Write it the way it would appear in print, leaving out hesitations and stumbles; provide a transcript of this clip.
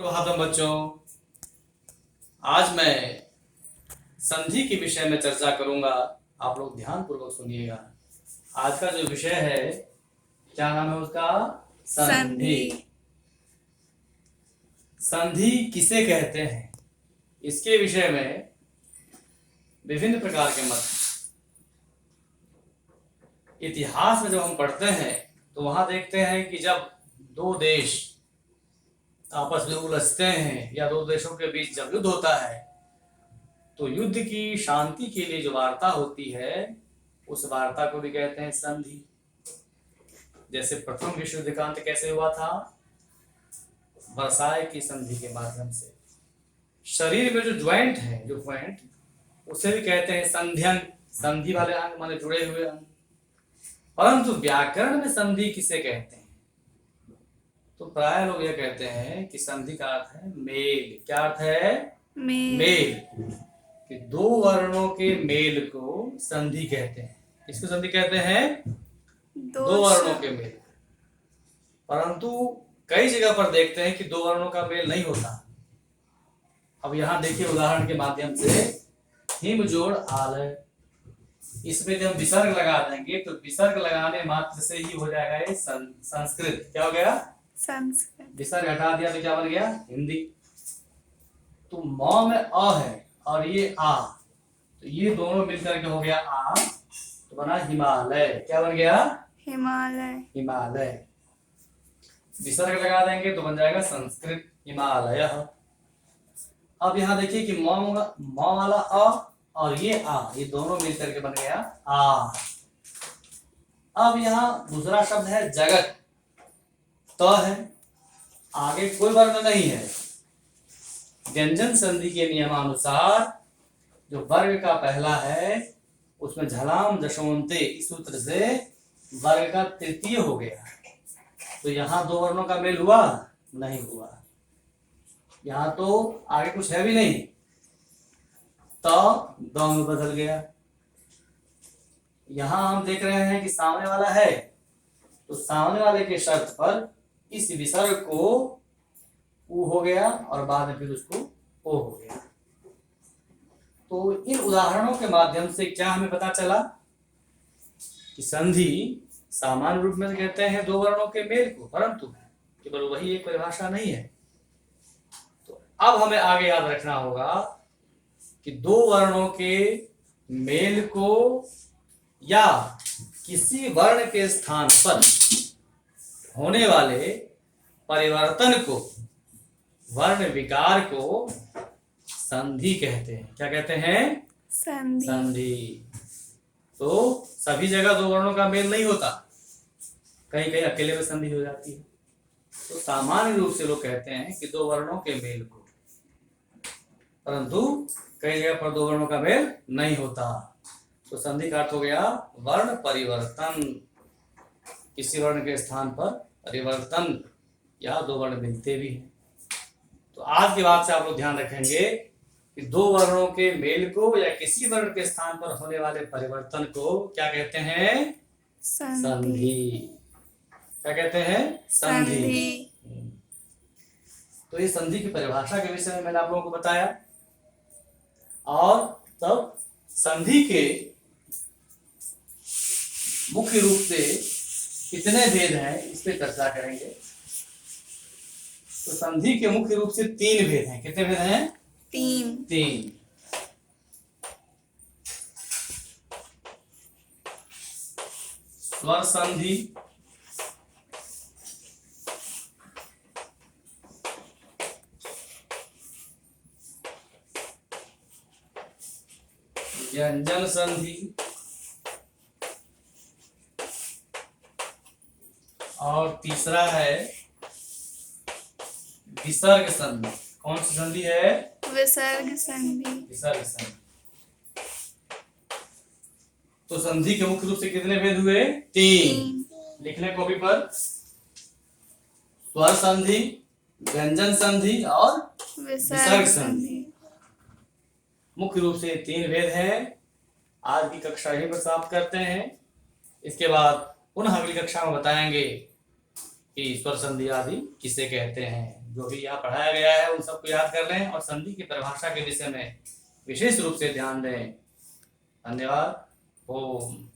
प्रभातम बच्चों, आज मैं संधि के विषय में चर्चा करूंगा। आप लोग ध्यान पूर्वक सुनिएगा। आज का जो विषय है, क्या नाम है उसका? संधि। संधि किसे कहते हैं, इसके विषय में विभिन्न प्रकार के मत हैं। इतिहास में जब हम पढ़ते हैं तो वहां देखते हैं कि जब दो देश आपस में उलझते हैं या दो देशों के बीच जब युद्ध होता है तो युद्ध की शांति के लिए जो वार्ता होती है उस वार्ता को भी कहते हैं संधि। जैसे प्रथम विश्व युद्ध का अंत कैसे हुआ था? वर्साय की संधि के माध्यम से। शरीर में जो ज्वाइंट है, जो पॉइंट, उसे भी कहते हैं संध्यंग। संधि वाले अंग माने जुड़े हुए अंग। परंतु व्याकरण में संधि किसे कहते हैं? तो प्राय लोग यह कहते हैं कि संधि का अर्थ है मेल। क्या अर्थ है? मेल। कि दो वर्णों के मेल को संधि कहते हैं। किसको संधि कहते हैं? दो वर्णों के मेल। परंतु कई जगह पर देखते हैं कि दो वर्णों का मेल नहीं होता। अब यहां देखिए उदाहरण के माध्यम से, हिम जोड़ आल है। इसमें जब विसर्ग लगा देंगे तो विसर्ग लगाने मात्र से ही हो जाएगा ये संस्कृत। क्या हो गया? संस्कृत। विसर्ग हटा दिया तो क्या बन गया? हिंदी। तो म में अ है और ये आ, तो ये दोनों मिलकर के हो गया आ, तो बना हिमालय। क्या बन गया? हिमालय। हिमालय। विसर्ग लगा देंगे तो बन जाएगा संस्कृत, हिमालय। अब यहाँ देखिए कि म वाला अ और ये आ, ये दोनों मिलकर के बन गया आ। अब यहाँ दूसरा शब्द है जगत। त है, आगे कोई वर्ण नहीं है। व्यंजन संधि के नियमानुसार जो वर्ग का पहला है उसमें झलाम जशोंते इस सूत्र से वर्ग का तृतीय हो गया। तो यहाँ दो वर्णों का मेल हुआ? नहीं हुआ। यहाँ तो आगे कुछ है भी नहीं, तो द में बदल गया। यहां हम देख रहे हैं कि सामने वाला है, तो सामने वाले के शर्त पर इस विसर्ग को उ हो गया और बाद में फिर उसको ओ हो गया। तो इन उदाहरणों के माध्यम से क्या हमें पता चला कि संधि सामान्य रूप में कहते हैं दो वर्णों के मेल को, परंतु केवल वही एक परिभाषा नहीं है। तो अब हमें आगे याद रखना होगा कि दो वर्णों के मेल को या किसी वर्ण के स्थान पर होने वाले परिवर्तन को, वर्ण विकार को संधि कहते हैं। क्या कहते हैं? संधि। संधि। तो सभी जगह दो वर्णों का मेल नहीं होता, कहीं कहीं अकेले में संधि हो जाती है। तो सामान्य रूप से लोग कहते हैं कि दो वर्णों के मेल को, परंतु कई जगह पर दो वर्णों का मेल नहीं होता। तो संधि का अर्थ हो गया वर्ण परिवर्तन। किसी वर्ण के स्थान पर परिवर्तन या दो वर्ण मिलते भी हैं। तो आज के बाद से आप लोग ध्यान रखेंगे कि दो वर्णों के मेल को या किसी वर्ण के स्थान पर होने वाले परिवर्तन को क्या कहते हैं? संधि। क्या कहते हैं? संधि। तो ये संधि की परिभाषा के विषय में मैंने आप लोगों को बताया, और तब संधि के मुख्य रूप से कितने भेद हैं इस पे चर्चा करेंगे। तो संधि के मुख्य रूप से तीन भेद हैं। कितने भेद हैं? तीन। स्वर संधि, व्यंजन संधि और तीसरा है विसर्ग संधि। कौन सी संधि है? विसर्ग संधि। विसर्ग संधि। तो संधि के मुख्य रूप से कितने भेद हुए? तीन। लिख लें कॉपी पर। स्वर संधि, व्यंजन संधि और विसर्ग संधि। मुख्य रूप से तीन भेद हैं। आज की कक्षा यहीं पर समाप्त करते हैं। इसके बाद पुनः अगली कक्षा में बताएंगे कि स्वर संधि आदि किसे कहते हैं। जो भी यहाँ पढ़ाया गया है उन सबको याद कर लें और संधि की परिभाषा के विषय में विशेष रूप से ध्यान दें। धन्यवाद। ओम।